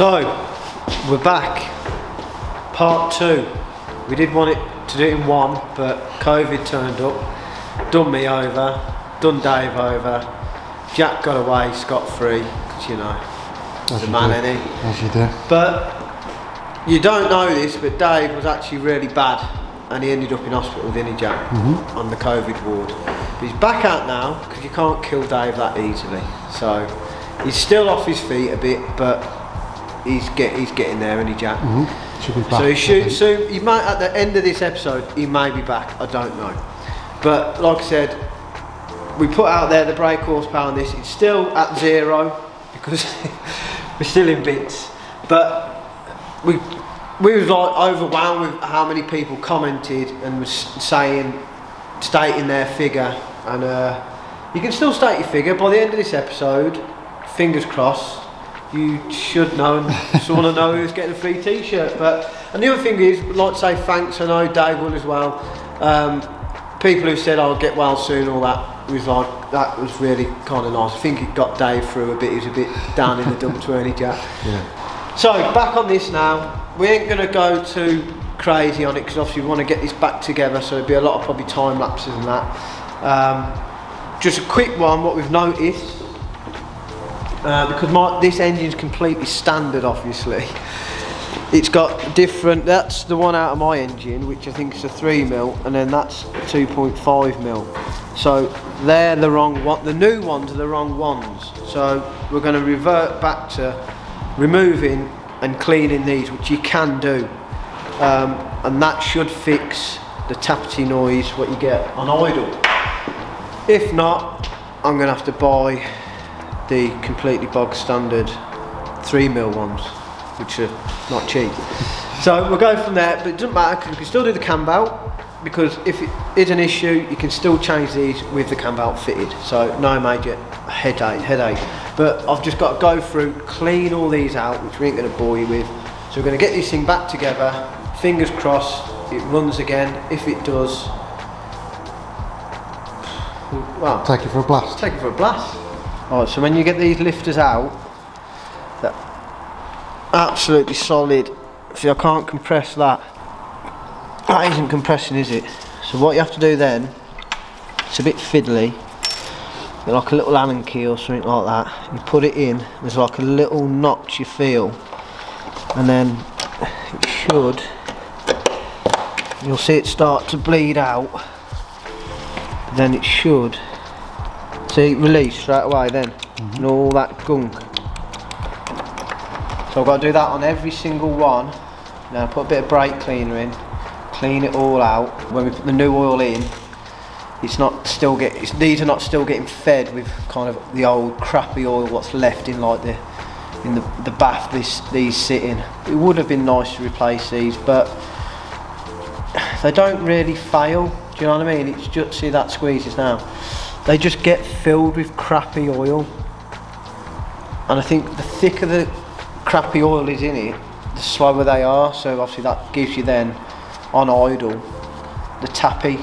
So, we're back. Part 2. We did want to do it in one, but COVID turned up, done me over, done Dave over. Jack got away scot-free, because you know, he's a man, isn't he? As you do. But you don't know this, but Dave was actually really bad, and he ended up in hospital, didn't he, Jack? On the COVID ward. But he's back out now, because you can't kill Dave that easily. So he's still off his feet a bit, but he's getting there, isn't he, Jack? Should be back, so he should soon. He might, at the end of this episode, he may be back. I don't know. But like I said, we put out there the brake horsepower on this. It's still at 0 because we're still in bits. But we was like overwhelmed with how many people commented and was stating their figure. And you can still state your figure by the end of this episode. Fingers crossed. You should know and sort of know who's getting a free t-shirt. But and the other thing is, I'd like to say thanks. I know Dave will as well. People who said I'll get well soon, all that was like, that was really kind of nice. I think it got Dave through a bit. He was a bit down in the dumps, weren't he, Jack? Yeah. So back on this now. We ain't gonna go too crazy on it because obviously we want to get this back together. So there'll be a lot of probably time lapses and that. Just a quick one. What we've noticed. Because this engine's completely standard, obviously. It's got different, that's the one out of my engine, which I think is a 3mm, and then that's a 2.5mm. So they're the wrong one, the new ones are the wrong ones. So we're going to revert back to removing and cleaning these, which you can do. And that should fix the tappity noise, what you get on idle. If not, I'm going to have to buy the completely bog standard 3mm ones, which are not cheap. So we'll go from there, but it doesn't matter because we can still do the cam belt, because if it is an issue you can still change these with the cam belt fitted, so no major headache. But I've just got to go through, clean all these out, which we ain't going to bore you with. So we're going to get this thing back together, fingers crossed it runs again. If it does, well, take it for a blast. Take it for a blast. Alright, so when you get these lifters out, they're absolutely solid. See, I can't compress that. That isn't compressing, is it? So what you have to do then, it's a bit fiddly, get like a little Allen key or something like that. You put it in, there's like a little notch you feel, and then it should, you'll see it start to bleed out, then it should, see, release straight away then, and all that gunk. So I've got to do that on every single one. Now put a bit of brake cleaner in, clean it all out. When we put the new oil in, it's not still these are not still getting fed with kind of the old crappy oil what's left in like the bath these sit in. It would have been nice to replace these, but they don't really fail. Do you know what I mean? It's just, see that squeezes now. They just get filled with crappy oil, and I think the thicker the crappy oil is in it, the slower they are. So obviously that gives you then on idle the tappy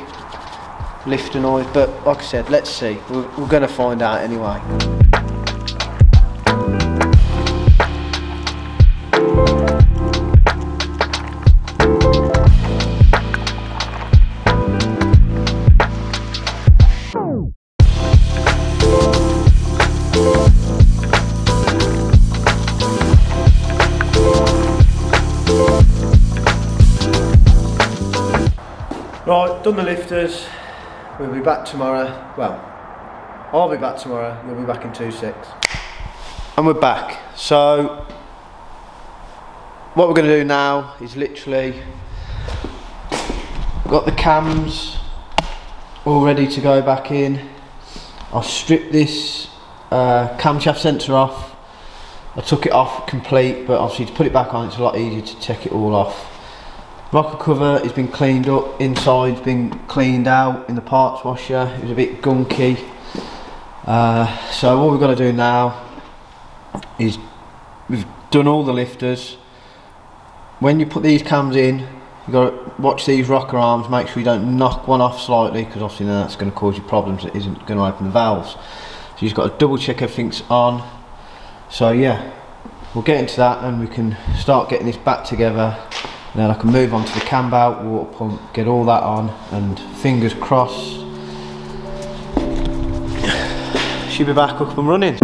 lifter noise. But like I said, let's see. We're going to find out anyway. Right, done the lifters. We'll be back tomorrow. Well, I'll be back tomorrow. We'll be back in 2-6. And we're back. So, what we're going to do now is literally, got the cams all ready to go back in. I'll strip this camshaft sensor off. I took it off complete, but obviously to put it back on, it's a lot easier to take it all off. Rocker cover has been cleaned up, inside's been cleaned out in the parts washer. It was a bit gunky. So what we've got to do now is, we've done all the lifters. When you put these cams in, you've got to watch these rocker arms, make sure you don't knock one off slightly, because obviously then that's going to cause you problems. It isn't going to open the valves. So you've got to double check everything's on. So yeah, we'll get into that and we can start getting this back together. And then I can move on to the cam belt, water pump, get all that on, and fingers crossed, she'll be back up and running.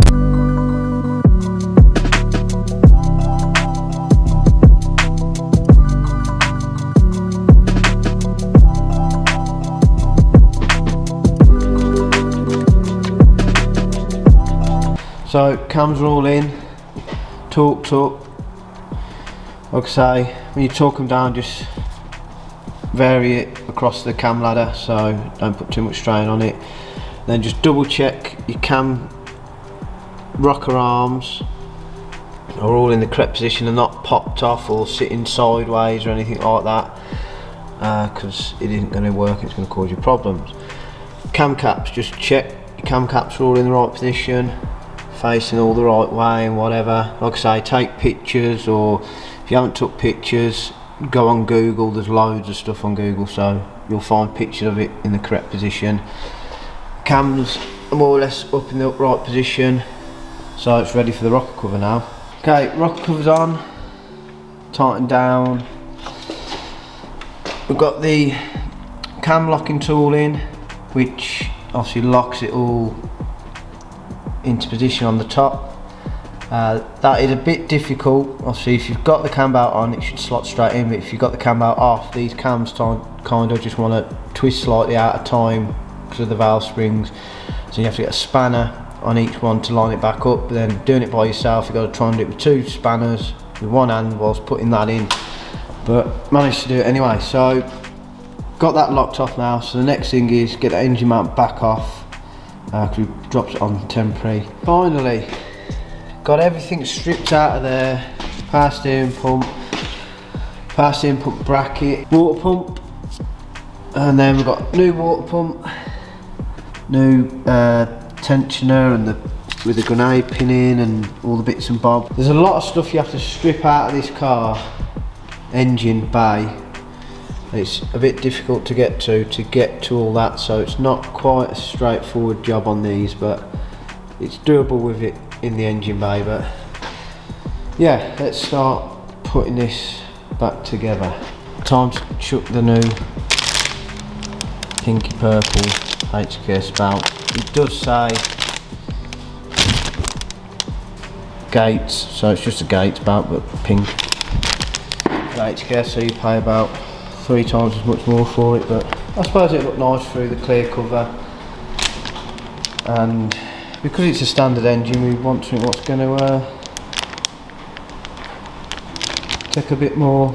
So cams are all in, torqued up. Like I say, when you torque them down, just vary it across the cam ladder, so don't put too much strain on it. Then just double check your cam rocker arms are all in the correct position and not popped off or sitting sideways or anything like that, because it isn't going to work, it's going to cause you problems. Cam caps, just check your cam caps are all in the right position, facing all the right way and whatever. Like I say, take pictures, or if you haven't took pictures, go on Google, there's loads of stuff on Google, so you'll find pictures of it in the correct position. Cams are more or less up in the upright position, so it's ready for the rocker cover now. Okay, rocker cover's on, tighten down. We've got the cam locking tool in, which obviously locks it all into position on the top. That is a bit difficult. Obviously if you've got the cam belt on, it should slot straight in, but if you've got the cam belt off, these cams kind of just want to twist slightly out of time because of the valve springs, so you have to get a spanner on each one to line it back up. But then doing it by yourself, you've got to try and do it with two spanners with one hand whilst putting that in, but managed to do it anyway. So got that locked off now, so the next thing is get the engine mount back off, because we've dropped it on temporary. Finally got everything stripped out of there. Power steering pump bracket, water pump, and then we've got new water pump, new tensioner, and with the grenade pin in and all the bits and bobs. There's a lot of stuff you have to strip out of this car engine bay. It's a bit difficult to get to all that, so it's not quite a straightforward job on these, but it's doable with it in the engine bay. But yeah, let's start putting this back together. Time to chuck the new pinky purple HKS spout. It does say Gates, so it's just a Gates spout but pink. HKS, so you pay about 3 times as much more for it, but I suppose it looked nice through the clear cover, and because it's a standard engine, we want something what's going to take a bit more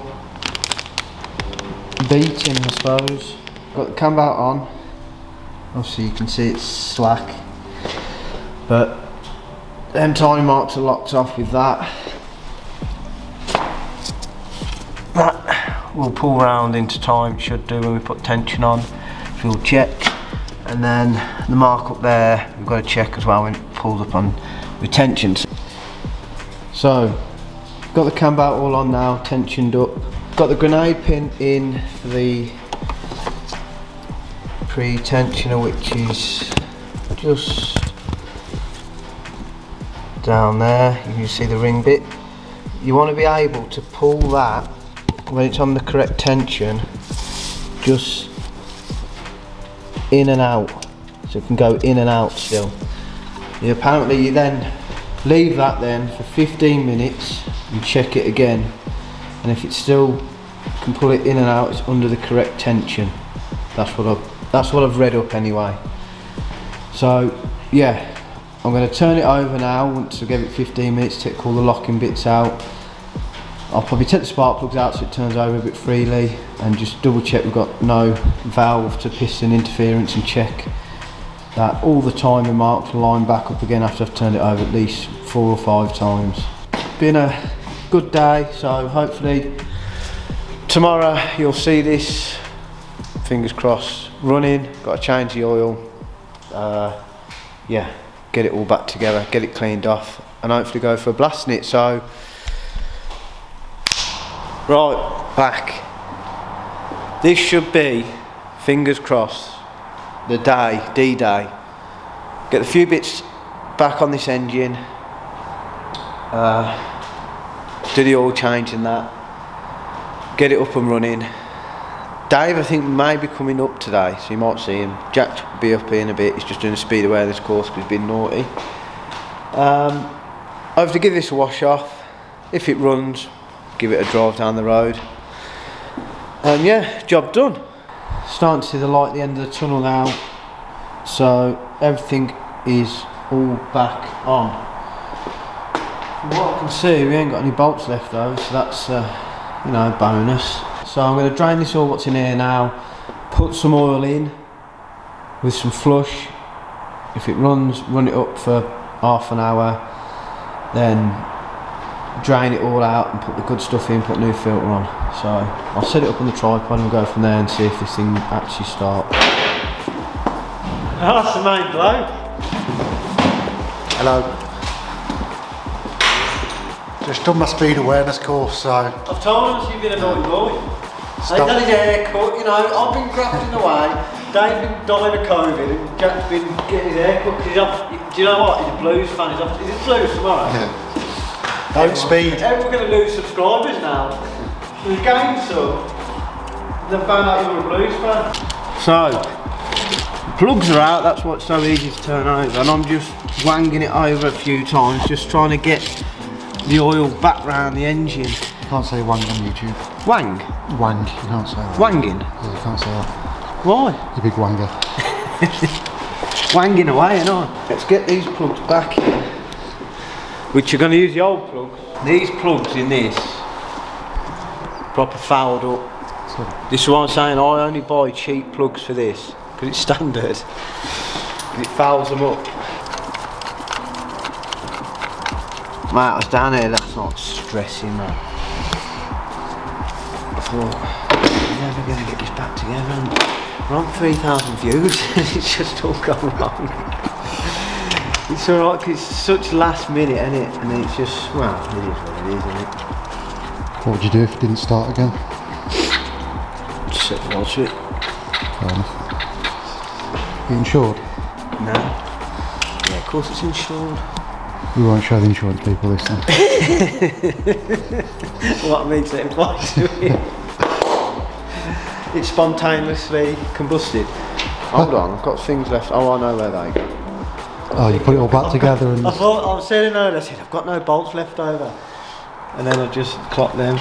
beating, I suppose. Got the cam belt on, obviously you can see it's slack, but them tiny marks are locked off with that. We'll pull round into time, it should do when we put tension on. Fuel check, and then the mark up there we've got to check as well when it pulls up on retention. So got the cam belt all on now, tensioned up. Got the grenade pin in for the pre-tensioner, which is just down there. You can see the ring bit. You want to be able to pull that when it's on the correct tension, just in and out, so it can go in and out still. Apparently you then leave that then for 15 minutes and check it again, and if it still can pull it in and out, it's under the correct tension. That's what I've read up anyway. So yeah, I'm going to turn it over now. Once I give it 15 minutes, take all the locking bits out. I'll probably take the spark plugs out so it turns over a bit freely, and just double check we've got no valve to piston interference, and check that all the timing marks line back up again after I've turned it over at least 4 or 5 times. Been a good day, so hopefully tomorrow you'll see this, fingers crossed, running. Got to change the oil, yeah, get it all back together, get it cleaned off, and hopefully go for a blast in it. So right, back. This should be, fingers crossed, the day, D-Day. Get a few bits back on this engine. do the oil change and that, get it up and running. Dave, I think, may be coming up today, so you might see him. Jack will be up here in a bit. He's just doing a speed awareness course because he's been naughty. I have to give this a wash off. If it runs, give it a drive down the road. And yeah, job done. Starting to see the light at the end of the tunnel now, so everything is all back on. From what I can see, we ain't got any bolts left though, so that's you know, a bonus. So I'm going to drain this all what's in here now, put some oil in with some flush. If it runs, run it up for half an hour, then drain it all out and put the good stuff in, put new filter on. So I'll set it up on the tripod and we'll go from there and see if this thing actually starts. That's the main bloke. Hello. Just done my speed awareness course, so... I've told him you've been a naughty boy. He's had his hair cut, you know, I've been grafting away, Dave's been dying of COVID and Jack's been getting his hair cut because he's off, do you know what, he's a Blues fan, he's off, he's a Blues tomorrow. Yeah. Don't speed. Everyone's going to lose subscribers now. The game's up, they found out you were a Blues fan. So, plugs are out, that's what's so easy to turn over, and I'm just wanging it over a few times, just trying to get the oil back round the engine. You can't say wang on YouTube. Wang? Wang, you can't say that. Wanging? Yeah, you can't say that. Why? You big wanger. Wanging away, ain't I? Let's get these plugs back in. Which you're going to use the old plugs. These plugs in this, proper fouled up. Sorry. This is what I'm saying, I only buy cheap plugs for this, because it's standard. It fouls them up. Mate, I was down here last night stressing, man. I thought, I'm never going to get this back together. And we're on 3,000 views and it's just all gone wrong. It's alright because it's such last minute, isn't it? And it's just, well, it is what it is, isn't it? What would you do if it didn't start again? Just sit and watch it. Fair enough. You insured? No. Yeah, of course it's insured. We won't show the insurance people this time. What makes it impossible? It's spontaneously combusted. Hold on, I've got things left. Oh, I know where they go. Oh, you put it all back together and... I was saying earlier, I said, I've got no bolts left over. And then I just clocked them.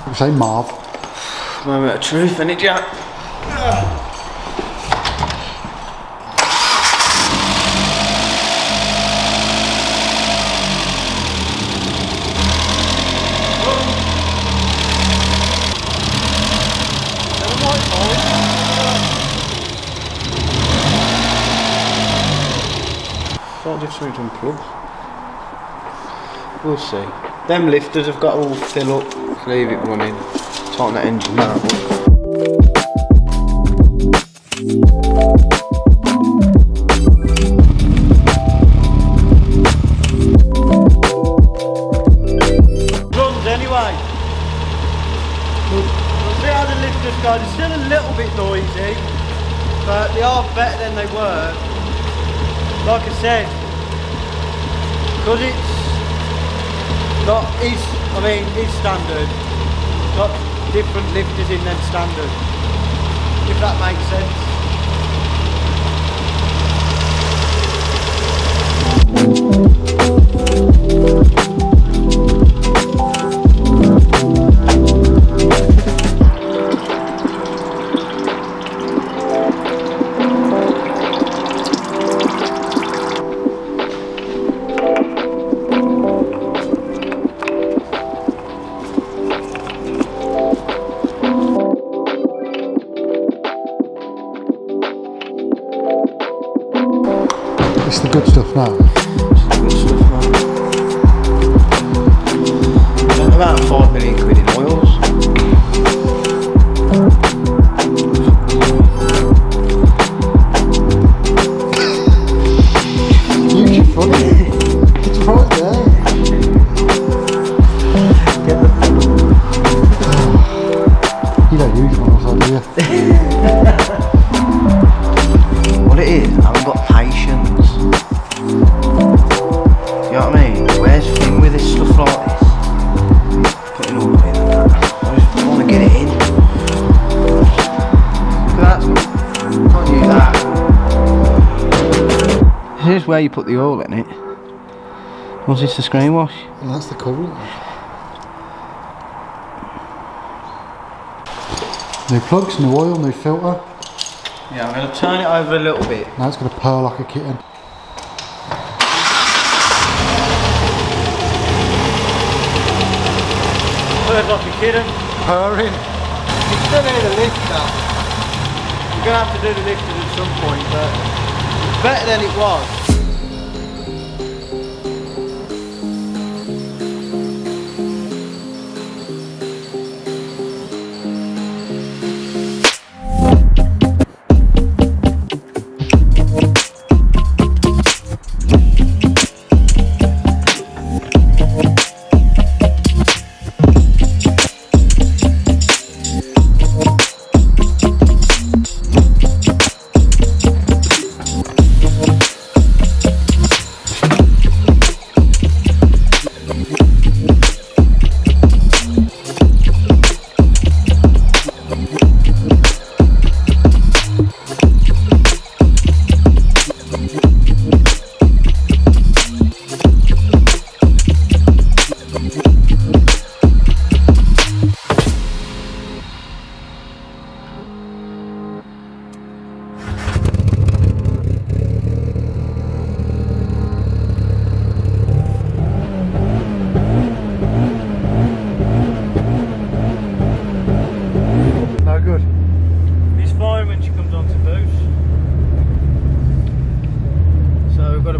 You say Marv. Moment of truth, isn't it, Jack? I'll just need to unplug. We'll see. Them lifters have got to all fill up, leave it running, tighten that engine down. Runs anyway. We'll see how the lifters go. They're still a little bit noisy, but they are better than they were. Like I said, because it's standard, got different lifters in than standard, if that makes sense. It's the good stuff now. Good stuff, man. Spent about 5 million quid in oils. You're funny. It's right there. Get the You don't use oils, do you? What it is, I haven't got patience. You know what I mean? Where's the thing with this stuff like this? just where you put the oil in it. Was this the screen wash? And that's the coolant. New plugs, new oil, new filter. Yeah, I'm going to turn it over a little bit. Now it's going to purr like a kitten. Purred like a kitten. Purring. You still need a lift now. You're going to have to do the lifting at some point, but it's better than it was.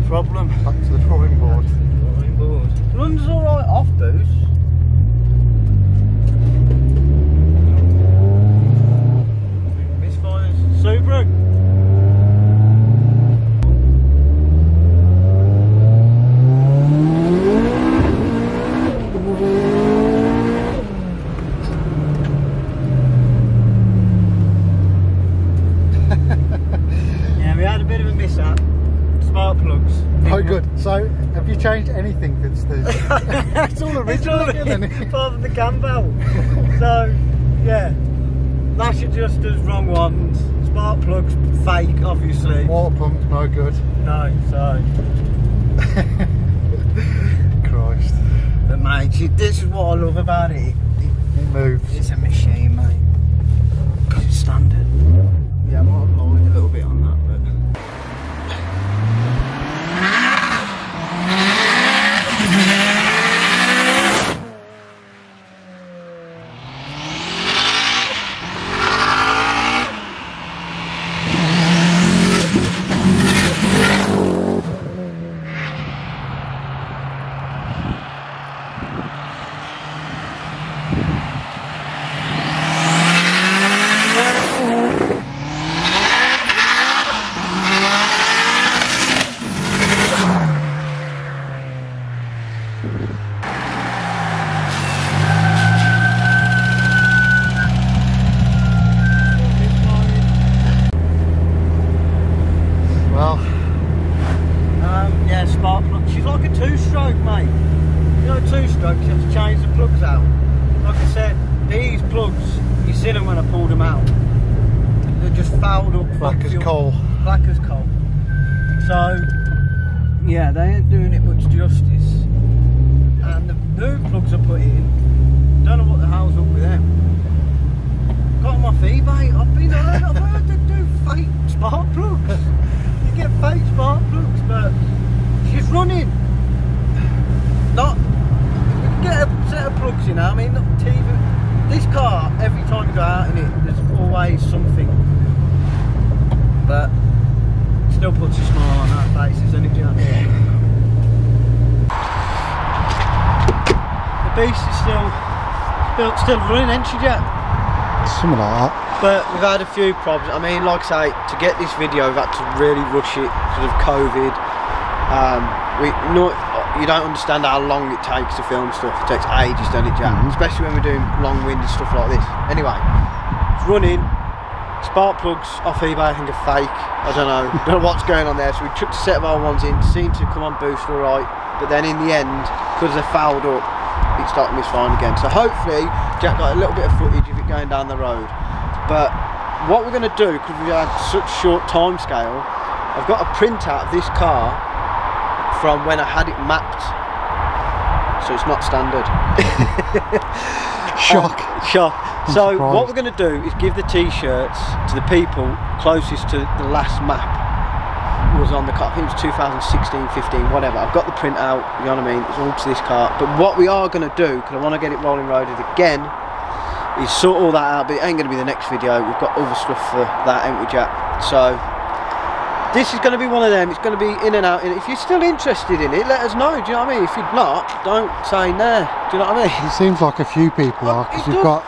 Problem. Back to the drawing board. Runs alright off boost. Misfires. Subaru. Yeah, we had a bit of a mishap. Spark plugs. Oh good. So, have you changed anything since this? It's all original again, isn't it? Apart from the cam belt. So, yeah. Lash adjusters, wrong ones. Spark plugs, fake, obviously. Water pump, no good. No, so. Christ. But mate, see, this is what I love about it. It moves. It's a machine, mate. Because it's standard. Yeah, I might have lowered a little bit on that, but. Yeah, spark plug. She's like a two-stroke, mate. You know, two-stroke, you have to change the plugs out. Like I said, these plugs, you see them when I pulled them out. They're just fouled up. Black as coal. Black as coal. So, yeah, they ain't doing it much justice. And the new plugs I put in, don't know what the hell's up with them. Got them off eBay. I've heard they do fake spark plugs. You get fake spark plugs, but she's running. Not, get a set of plugs, you know. I mean, not TV. This car, every time you go out in it, there's always something. But still puts a smile on our faces, doesn't it, Jack? Yeah. The beast is still running, ain't she, Jack? Something like that. But we've had a few problems. I mean, like I say, to get this video, we've had to really rush it because of COVID. You don't understand how long it takes to film stuff. It takes ages, doesn't it, Jack? Especially when we're doing long-winded stuff like this. Anyway, it's running. Spark plugs off eBay, I think are fake. I don't know what's going on there. So we chucked a set of old ones in, seemed to come on boost all right. But then in the end, because they're fouled up, it started misfiring again. So hopefully, Jack got a little bit of footage of it going down the road. But what we're going to do, because we had such short time scale, I've got a printout of this car from when I had it mapped. So it's not standard. Shock. Shock. So surprised. what we're going to do is give the t-shirts to the people closest to the last map. It was on the cart. I think it was 2016, 15, whatever. I've got the print out, you know what I mean? It's all to this cart. But what we are going to do, because I want to get it rolling roaded again, is sort all that out. But it ain't going to be the next video. We've got other stuff for that, ain't we, Jack? So this is going to be one of them. It's going to be in and out. If you're still interested in it, let us know. Do you know what I mean? If you're not, don't say no. Do you know what I mean? It seems like a few people are, because we've got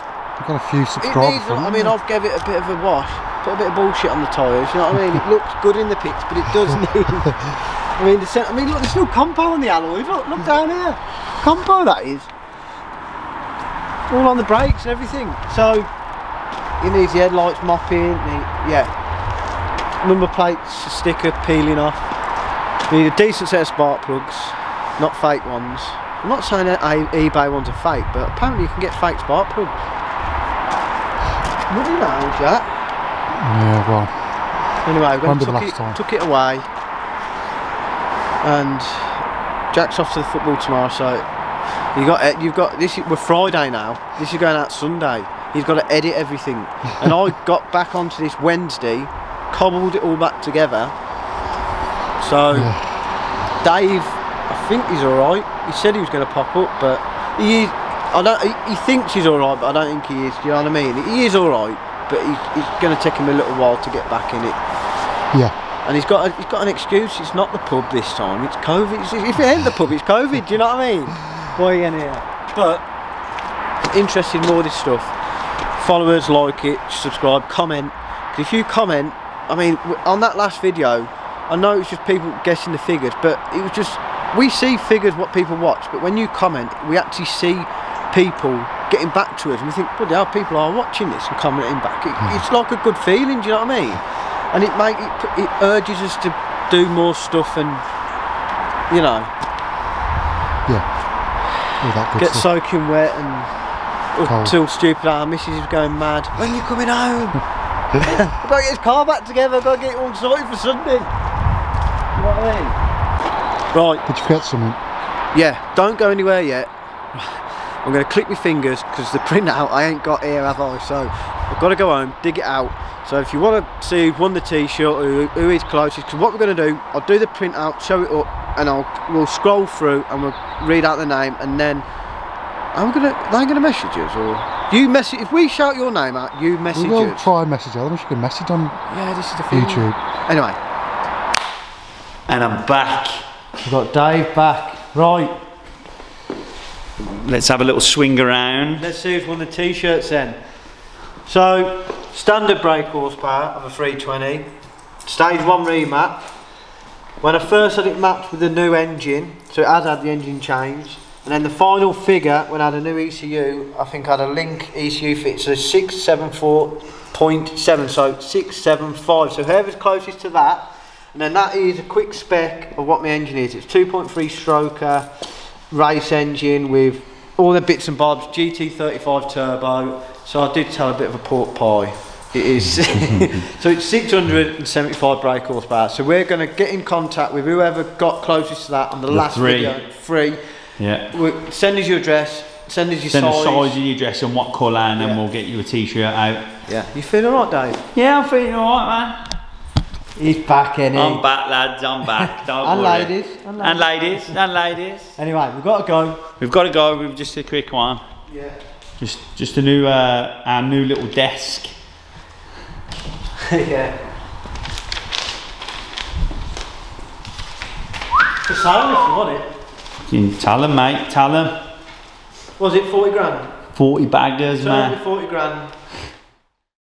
a few subscribers. I mean, I've gave it a bit of a wash. Put a bit of bullshit on the tyres, you know what I mean? It looks good in the pics, but it does need. I mean, look, there's still compo on the alloys. Look down here, compo that is. All on the brakes and everything. So it needs the headlights mopping. Yeah, number plates, sticker peeling off. You need a decent set of spark plugs, not fake ones. I'm not saying that eBay ones are fake, but apparently you can get fake spark plugs. What do you know, Jack? Yeah, well. Anyway, we're going to took it away, and Jack's off to the football tomorrow. So you've got this. We're Friday now. This is going out Sunday. He's got to edit everything, and I got back onto this Wednesday, cobbled it all back together. So yeah. Dave, I think he's all right. He said he was going to pop up, but he thinks he's all right, but I don't think he is. Do you know what I mean? He is all right. But he's going to take him a little while to get back in it. Yeah. And he's got an excuse. It's not the pub this time. It's COVID. If it ain't the pub, it's COVID. Do you know what I mean? Why are you in here? But interested in more of this stuff. Followers, like it, subscribe, comment. Because if you comment, I mean, on that last video, I know it's just people guessing the figures, but it was just, we see figures what people watch, but when you comment, we actually see people getting back to us, and we think, bloody hell, people are watching this and commenting back. It's like a good feeling, do you know what I mean? And it urges us to do more stuff, and you know, all that good get stuff. soaking wet and until stupid. Our missus is going mad. When are you coming home? I've got to get his car back together. I've got to get it all sorted for Sunday. You know what I mean? Right. Did you forget something? Yeah. Don't go anywhere yet. I'm going to click my fingers because the printout I ain't got here, have I? So I've got to go home, dig it out. So if you want to see who won the t-shirt or who is closest, because what we're going to do, I'll do the printout, show it up, and we'll scroll through and we'll read out the name, and then they're going to message us, or you message. If we shout your name out, you message us. We'll try and message them. You can message on this is the thing. YouTube. Anyway, and I'm back. We've got Dave back. Right. Let's have a little swing around. Let's see who's won the t-shirts then. So, standard brake horsepower of a 320. Stage 1 remap. When I first had it mapped with the new engine, so it has had the engine change. And then the final figure, when I had a new ECU, I think I had a Link ECU fit, so 674.7, so 675. So whoever's closest to that, and then that is a quick spec of what my engine is. It's 2.3 stroker race engine with all the bits and bobs, GT35 turbo. So I did tell a bit of a pork pie. It is. So it's 675 brake horsepower. So we're going to get in contact with whoever got closest to that on the last video. Free. Yeah. Send us your address. Send us your size. Send the size of your address and what colour, and then we'll get you a t-shirt out. Yeah. You feeling alright, Dave? Yeah, I'm feeling alright, man. He's back, innit? I'm back, lads. I'm back. Don't and worry. Ladies. And ladies. And ladies. Anyway, we've got to go. We've got to go. We've just a quick one. Yeah. Just a new our new little desk. Yeah. For sale if you want it. You can tell them, mate. Tell them. Was it 40 grand? 40 baggers, man. 40 grand.